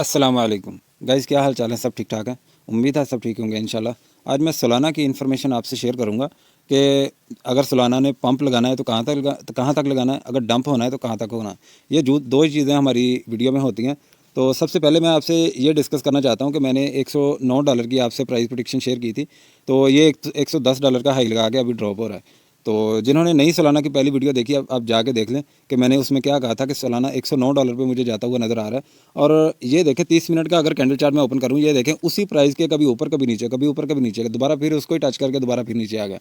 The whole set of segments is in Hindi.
अस्सलाम वालेकुम गाइज़, क्या हाल चाल है? सब ठीक ठाक है। उम्मीद है सब ठीक होंगे इंशाल्लाह। आज मैं सोलाना की इन्फॉर्मेशन आपसे शेयर करूंगा कि अगर सोलाना ने पंप लगाना है तो कहाँ तक लगाना है, अगर डंप होना है तो कहाँ तक होना है। ये जो दो ही चीज़ें हमारी वीडियो में होती हैं। तो सबसे पहले मैं आपसे ये डिस्कस करना चाहता हूँ कि मैंने $109 की आपसे प्राइस प्रेडिक्शन शेयर की थी। तो ये $110 का हाई लगा के अभी ड्रॉप हो रहा है। तो जिन्होंने नहीं सोलाना की पहली वीडियो देखी, अब आप जाके देख लें कि मैंने उसमें क्या कहा था कि सोलाना $109 पे मुझे जाता हुआ नज़र आ रहा है। और ये देखें 30 मिनट का अगर कैंडल चार्ट मैं ओपन करूँ, ये देखें उसी प्राइस के कभी ऊपर कभी नीचे, कभी ऊपर कभी नीचे, दोबारा फिर उसको ही टच करके दोबारा फिर नीचे आ गया।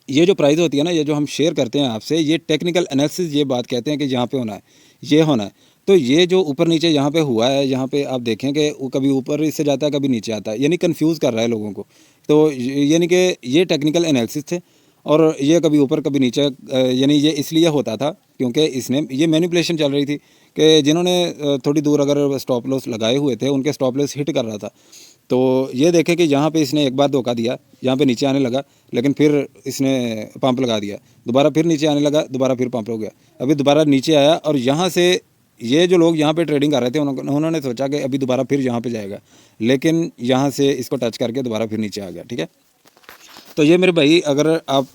ये जो प्राइस होती है ना, ये जो हम शेयर करते हैं आपसे, ये टेक्निकल एनालिसिस ये बात कहते हैं कि यहाँ पे होना है, ये होना है। तो ये जो ऊपर नीचे यहाँ पे हुआ है, यहाँ पे आप देखें कि वो कभी ऊपर इससे जाता है कभी नीचे आता है, यानी कंफ्यूज कर रहा है लोगों को। तो यानी कि ये टेक्निकल एनालिसिस थे और ये कभी ऊपर कभी नीचे, यानी ये इसलिए होता था क्योंकि इसने ये मैनिपुलेशन चल रही थी कि जिन्होंने थोड़ी दूर अगर स्टॉप लॉस लगाए हुए थे उनके स्टॉप लॉस हिट कर रहा था। तो ये देखें कि यहाँ पे इसने एक बार धोखा दिया, यहाँ पे नीचे आने लगा, लेकिन फिर इसने पंप लगा दिया, दोबारा फिर नीचे आने लगा, दोबारा फिर पंप हो गया, अभी दोबारा नीचे आया। और यहाँ से ये जो लोग यहाँ पे ट्रेडिंग कर रहे थे उन्होंने सोचा कि अभी दोबारा फिर यहाँ पे जाएगा, लेकिन यहाँ से इसको टच करके दोबारा फिर नीचे आ गया। ठीक है, तो ये मेरे भाई, अगर आप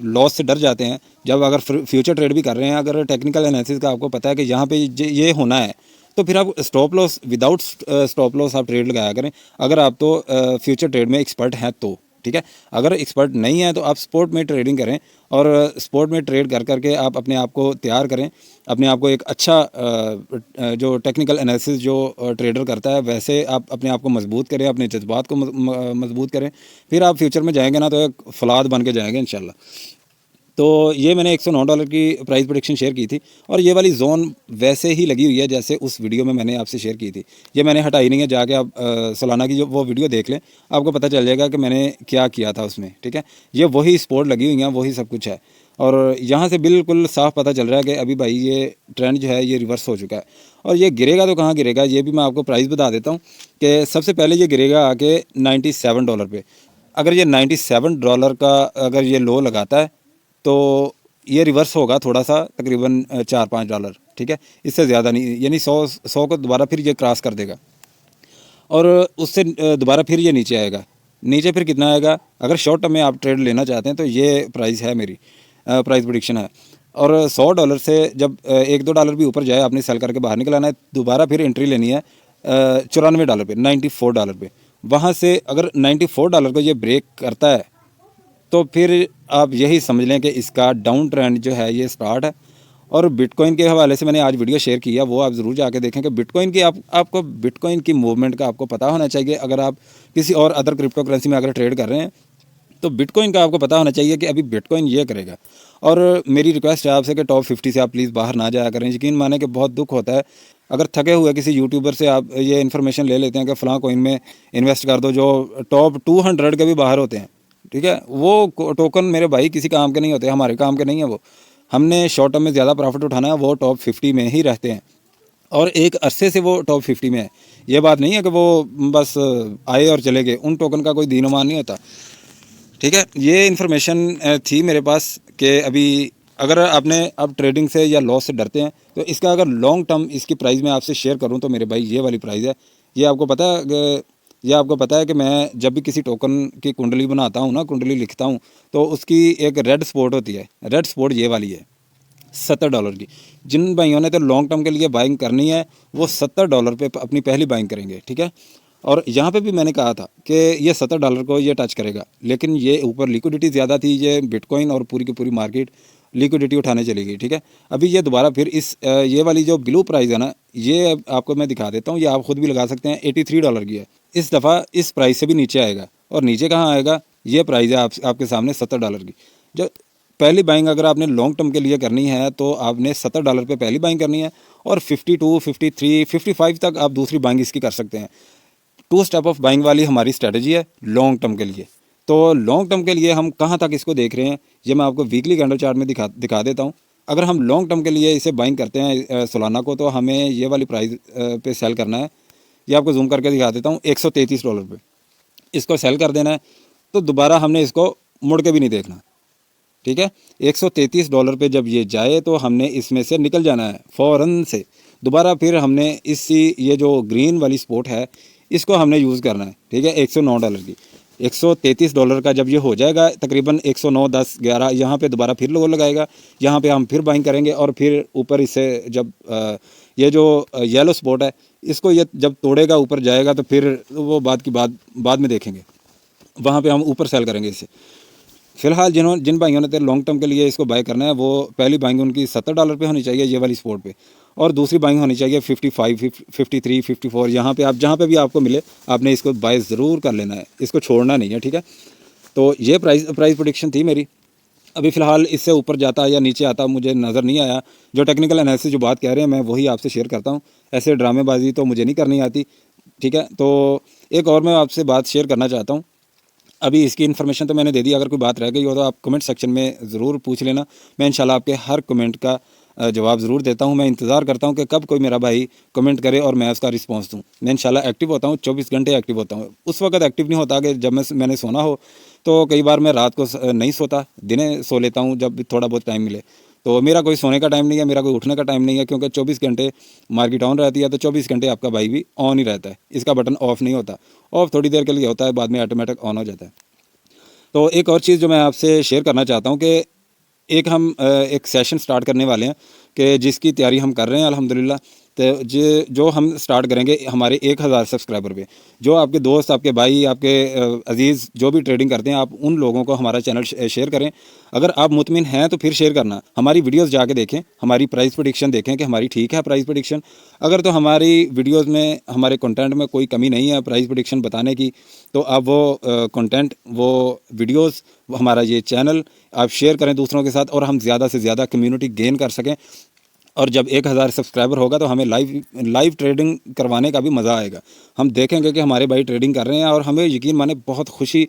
लॉस से डर जाते हैं, जब अगर फ्यूचर ट्रेड भी कर रहे हैं, अगर टेक्निकल एनालिसिस का आपको पता है कि यहाँ पे ये होना है, तो फिर आप stop loss, without stop loss आप ट्रेड लगाया करें, अगर आप तो फ्यूचर ट्रेड में एक्सपर्ट हैं तो। ठीक है, अगर एक्सपर्ट नहीं है तो आप स्पोर्ट में ट्रेडिंग करें और स्पोर्ट में ट्रेड कर करके आप अपने आप को तैयार करें, अपने आप को एक अच्छा जो टेक्निकल एनालिसिस जो ट्रेडर करता है वैसे आप अपने आप को मजबूत करें, अपने जज्बात को मजबूत करें, फिर आप फ्यूचर में जाएंगे ना तो एक फलाद बन के जाएंगे इंशाल्लाह। तो ये मैंने $109 की प्राइस प्रेडिक्शन शेयर की थी और ये वाली जोन वैसे ही लगी हुई है जैसे उस वीडियो में मैंने आपसे शेयर की थी। ये मैंने हटाई नहीं है, जाके आप सोलाना की जो वो वीडियो देख लें, आपको पता चल जाएगा कि मैंने क्या किया था उसमें। ठीक है, ये वही स्पोर्ट लगी हुई हैं, वही सब कुछ है। और यहाँ से बिल्कुल साफ पता चल रहा है कि अभी भाई ये ट्रेंड जो है ये रिवर्स हो चुका है। और ये गिरेगा तो कहाँ गिरेगा, ये भी मैं आपको प्राइस बता देता हूँ कि सबसे पहले ये गिरेगा आके $97 पे। अगर ये $97 का अगर ये लो लगाता है तो ये रिवर्स होगा थोड़ा सा, तकरीबन $4-5। ठीक है, इससे ज़्यादा नहीं, यानी 100 को दोबारा फिर ये क्रॉस कर देगा और उससे दोबारा फिर ये नीचे आएगा। नीचे फिर कितना आएगा, अगर शॉर्ट टर्म में आप ट्रेड लेना चाहते हैं तो ये प्राइस है मेरी, प्राइस प्रेडिक्शन है। और $100 से जब $1-2 भी ऊपर जाए, आपने सेल करके बाहर निकल आना है, दोबारा फिर एंट्री लेनी है $94 पे, $94 पे। वहाँ से अगर $94 को ये ब्रेक करता है तो फिर आप यही समझ लें कि इसका डाउन ट्रेंड जो है ये स्टार्ट है। और बिटकॉइन के हवाले से मैंने आज वीडियो शेयर किया, वो आप ज़रूर जाके देखें कि बिटकॉइन की आपको बिटकॉइन की मूवमेंट का आपको पता होना चाहिए। अगर आप किसी और अदर क्रिप्टो करेंसी में अगर ट्रेड कर रहे हैं तो बिटकॉइन का आपको पता होना चाहिए कि अभी बिटकॉइन ये करेगा। और मेरी रिक्वेस्ट है आपसे कि टॉप 50 से आप प्लीज़ बाहर ना जाया करें। यकीन माने कि बहुत दुख होता है अगर थके हुए किसी यूट्यूबर से आप ये इन्फॉर्मेशन ले लेते हैं कि फ़लाँ कॉइन में इन्वेस्ट कर दो, जो टॉप 200 के भी बाहर होते हैं। ठीक है, वो टोकन मेरे भाई किसी काम के नहीं होते, हमारे काम के नहीं है वो। हमने शॉर्ट टर्म में ज़्यादा प्रॉफिट उठाना है, वो टॉप 50 में ही रहते हैं और एक अरसे से वो टॉप 50 में है। ये बात नहीं है कि वो बस आए और चले गए, उन टोकन का कोई दीन-ईमान नहीं होता। ठीक है, ये इन्फॉर्मेशन थी मेरे पास कि अभी अगर आपने अब ट्रेडिंग से या लॉस से डरते हैं तो इसका अगर लॉन्ग टर्म इसकी प्राइस मैं आपसे शेयर करूं तो मेरे भाई ये वाली प्राइस है। ये आपको पता है कि ये आपको पता है कि मैं जब भी किसी टोकन की कुंडली बनाता हूं ना, कुंडली लिखता हूं, तो उसकी एक रेड स्पॉट होती है। रेड स्पॉट ये वाली है $70 की। जिन भाइयों ने तो लॉन्ग टर्म के लिए बाइंग करनी है वो $70 पे अपनी पहली बाइंग करेंगे। ठीक है, और यहाँ पे भी मैंने कहा था कि ये $70 को ये टच करेगा, लेकिन ये ऊपर लिक्विडिटी ज़्यादा थी, ये बिटकॉइन और पूरी की पूरी मार्केट लिक्विडिटी उठाने चली गई। ठीक है, अभी ये दोबारा फिर इस ये वाली जो ब्लू प्राइस है ना, ये आपको मैं दिखा देता हूँ, ये आप खुद भी लगा सकते हैं, $83 की है। इस दफ़ा इस प्राइस से भी नीचे आएगा और नीचे कहाँ आएगा, ये प्राइस है आपके सामने $70 की। जो पहली बाइंग अगर आपने लॉन्ग टर्म के लिए करनी है तो आपने $70 पे पहली बाइंग करनी है और 52, 53, 55 तक आप दूसरी बाइंग इसकी कर सकते हैं। 2 स्टेप ऑफ बाइंग वाली हमारी स्ट्रेटजी है लॉन्ग टर्म के लिए। तो लॉन्ग टर्म के लिए हम कहाँ तक इसको देख रहे हैं, ये मैं आपको वीकली कैंडल चार्ट में दिखा देता हूँ। अगर हम लॉन्ग टर्म के लिए इसे बाइंग करते हैं सोलाना को, तो हमें ये वाली प्राइस पे सेल करना है। ये आपको जूम करके दिखा देता हूँ, $133 पे इसको सेल कर देना है, तो दोबारा हमने इसको मुड़ के भी नहीं देखना। ठीक है, $133 पे जब ये जाए तो हमने इसमें से निकल जाना है फ़ौरन से। दोबारा फिर हमने ये जो ग्रीन वाली स्पोर्ट है इसको हमने यूज़ करना है, ठीक है। $109 की, $133 का जब ये हो जाएगा तकरीबन 109, 10, 11 यहाँ पे दोबारा फिर लोगो लगाएगा, यहाँ पे हम फिर बाइंग करेंगे और फिर ऊपर इससे जब ये जो येलो स्पॉट है इसको ये जब तोड़ेगा ऊपर जाएगा तो फिर वो बाद में देखेंगे, वहाँ पे हम ऊपर सेल करेंगे इसे। फ़िलहाल जिन भाइयों ने तो लॉन्ग टर्म के लिए इसको बाय करना है वो पहली बाइंग उनकी $70 पे होनी चाहिए ये वाली स्पॉट पे, और दूसरी बाइंग होनी चाहिए 55, 53, 54 यहाँ पे आप जहाँ पे भी आपको मिले आपने इसको बाय ज़रूर कर लेना है, इसको छोड़ना नहीं है, ठीक है। तो ये प्राइस प्रेडिक्शन थी मेरी। अभी फ़िलहाल इससे ऊपर जाता या नीचे आता मुझे नज़र नहीं आया। जो टेक्निकल एनालिसिस जो बात कह रहे हैं मैं वही आपसे शेयर करता हूँ, ऐसे ड्रामेबाजी तो मुझे नहीं करनी आती, ठीक है। तो एक और मैं आपसे बात शेयर करना चाहता हूँ। अभी इसकी इन्फॉर्मेशन तो मैंने दे दी, अगर कोई बात रह गई हो तो आप कमेंट सेक्शन में ज़रूर पूछ लेना, मैं इंशाल्लाह आपके हर कमेंट का जवाब ज़रूर देता हूं। मैं इंतज़ार करता हूं कि कब कोई मेरा भाई कमेंट करे और मैं उसका रिस्पांस दूं। मैं इंशाल्लाह एक्टिव होता हूं, 24 घंटे एक्टिव होता हूं। उस वक्त एक्टिव नहीं होता कि जब मैंने सोना हो, तो कई बार मैं रात को नहीं सोता, दिने सो लेता हूँ जब थोड़ा बहुत टाइम मिले। तो मेरा कोई सोने का टाइम नहीं है, मेरा कोई उठने का टाइम नहीं है, क्योंकि 24 घंटे मार्केट ऑन रहती है, तो 24 घंटे आपका भाई भी ऑन ही रहता है, इसका बटन ऑफ़ नहीं होता। ऑफ़ थोड़ी देर के लिए होता है, बाद में ऑटोमेटिक ऑन हो जाता है। तो एक और चीज़ जो मैं आपसे शेयर करना चाहता हूँ कि एक सेशन स्टार्ट करने वाले हैं कि जिसकी तैयारी हम कर रहे हैं अल्हम्दुलिल्लाह। तो जो हम स्टार्ट करेंगे हमारे 1000 सब्सक्राइबर पे, जो आपके दोस्त, आपके भाई, आपके अजीज़ जो भी ट्रेडिंग करते हैं, आप उन लोगों को हमारा चैनल शेयर करें। अगर आप मुतमिन हैं तो फिर शेयर करना, हमारी वीडियोस जाके देखें, हमारी प्राइस प्रेडिक्शन देखें कि हमारी ठीक है प्राइस प्रेडिक्शन। अगर तो हमारी वीडियोस में, हमारे कंटेंट में कोई कमी नहीं है प्राइस प्रेडिक्शन बताने की, तो आप वो कंटेंट, वो वीडियोस, हमारा ये चैनल आप शेयर करें दूसरों के साथ, और हम ज़्यादा से ज़्यादा कम्युनिटी गेन कर सकें। और जब 1000 सब्सक्राइबर होगा तो हमें लाइव ट्रेडिंग करवाने का भी मज़ा आएगा। हम देखेंगे कि हमारे भाई ट्रेडिंग कर रहे हैं, और हमें यकीन माने बहुत खुशी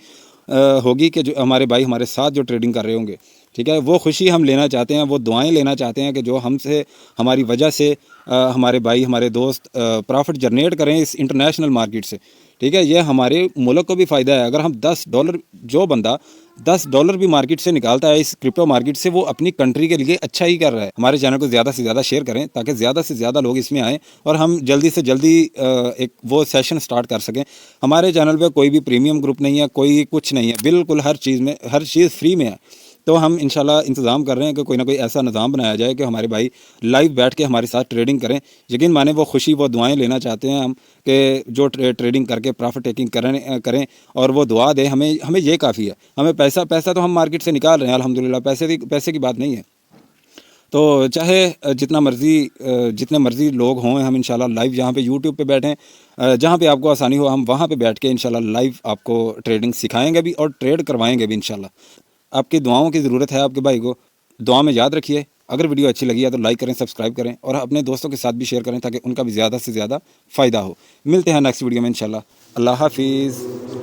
होगी कि जो हमारे भाई हमारे साथ जो ट्रेडिंग कर रहे होंगे, ठीक है। वो खुशी हम लेना चाहते हैं, वो दुआएं लेना चाहते हैं कि जो हमसे, हमारी वजह से हमारे भाई, हमारे दोस्त प्रॉफिट जनरेट करें इस इंटरनेशनल मार्केट से, ठीक है। ये हमारे मुल्क को भी फ़ायदा है। अगर हम $10, जो बंदा $10 भी मार्केट से निकालता है इस क्रिप्टो मार्केट से, वो अपनी कंट्री के लिए अच्छा ही कर रहा है। हमारे चैनल को ज़्यादा से ज़्यादा शेयर करें ताकि ज़्यादा से ज़्यादा लोग इसमें आएँ और हम जल्दी से जल्दी एक वो सेशन स्टार्ट कर सकें। हमारे चैनल पे कोई भी प्रीमियम ग्रुप नहीं है, कोई कुछ नहीं है, बिल्कुल हर चीज़ फ्री में है। तो हम इंशाल्लाह इंतज़ाम कर रहे हैं कि कोई ना कोई ऐसा निज़ाम बनाया जाए कि हमारे भाई लाइव बैठ के हमारे साथ ट्रेडिंग करें। यकीन माने वो खुशी, वो दुआएं लेना चाहते हैं हम कि जो ट्रेडिंग करके प्रॉफिट टेकिंग करें और वो दुआ दे हमें ये काफ़ी है। हमें पैसा तो हम मार्केट से निकाल रहे हैं अल्हम्दुलिल्लाह, पैसे की बात नहीं है। तो चाहे जितने मर्ज़ी लोग हों, हम इंशाल्लाह लाइव जहाँ पे यूट्यूब पे बैठें, जहाँ पे आपको आसानी हो, हम वहाँ पे बैठ के इंशाल्लाह लाइव आपको ट्रेडिंग सिखाएंगे भी और ट्रेड करवाएंगे भी इंशाल्लाह। आपकी दुआओं की ज़रूरत है आपके भाई को, दुआ में याद रखिए। अगर वीडियो अच्छी लगी है तो लाइक करें, सब्सक्राइब करें और अपने दोस्तों के साथ भी शेयर करें ताकि उनका भी ज़्यादा से ज़्यादा फ़ायदा हो। मिलते हैं नेक्स्ट वीडियो में इंशाल्लाह। अल्लाह हाफिज़।